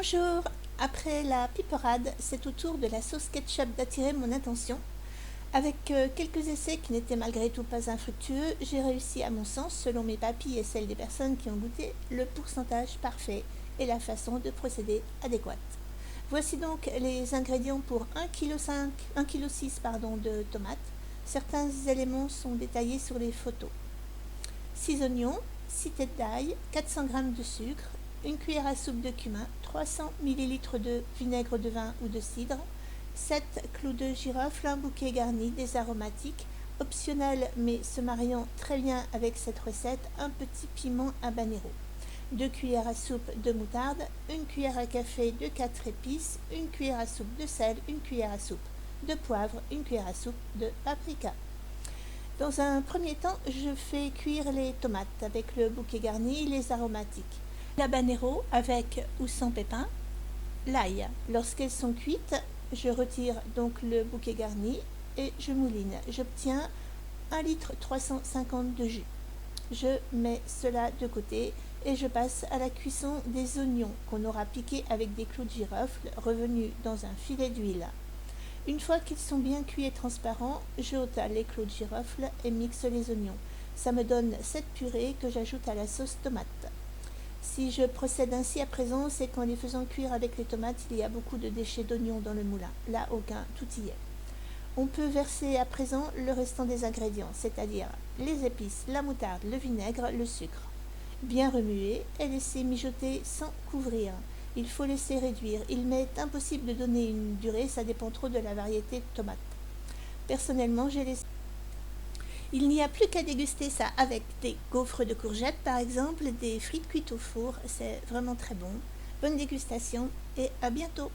Bonjour, après la piperade, c'est au tour de la sauce ketchup d'attirer mon attention. Avec quelques essais qui n'étaient malgré tout pas infructueux, j'ai réussi à mon sens, selon mes papilles et celles des personnes qui ont goûté, le pourcentage parfait et la façon de procéder adéquate. Voici donc les ingrédients pour 1,6 kg de tomates. Certains éléments sont détaillés sur les photos. 6 oignons, 6 têtes d'ail, 400 g de sucre, une cuillère à soupe de cumin, 300 ml de vinaigre de vin ou de cidre, 7 clous de girofle, un bouquet garni, des aromatiques, optionnel mais se mariant très bien avec cette recette, un petit piment habanero, 2 cuillères à soupe de moutarde, une cuillère à café de 4 épices, une cuillère à soupe de sel, une cuillère à soupe de poivre, une cuillère à soupe de paprika. Dans un premier temps, je fais cuire les tomates avec le bouquet garni et les aromatiques. L'habanero avec ou sans pépins, l'ail. Lorsqu'elles sont cuites, je retire donc le bouquet garni et je mouline. J'obtiens 1 litre 350 de jus. Je mets cela de côté et je passe à la cuisson des oignons qu'on aura piqués avec des clous de girofle revenus dans un filet d'huile. Une fois qu'ils sont bien cuits et transparents, j'ôte les clous de girofle et mixe les oignons. Ça me donne cette purée que j'ajoute à la sauce tomate. Si je procède ainsi à présent, c'est qu'en les faisant cuire avec les tomates, il y a beaucoup de déchets d'oignons dans le moulin. Là, aucun, tout y est. On peut verser à présent le restant des ingrédients, c'est-à-dire les épices, la moutarde, le vinaigre, le sucre. Bien remuer et laisser mijoter sans couvrir. Il faut laisser réduire. Il m'est impossible de donner une durée, ça dépend trop de la variété de tomates. Personnellement, j'ai laissé. Il n'y a plus qu'à déguster ça avec des gaufres de courgettes par exemple, des frites cuites au four, c'est vraiment très bon. Bonne dégustation et à bientôt!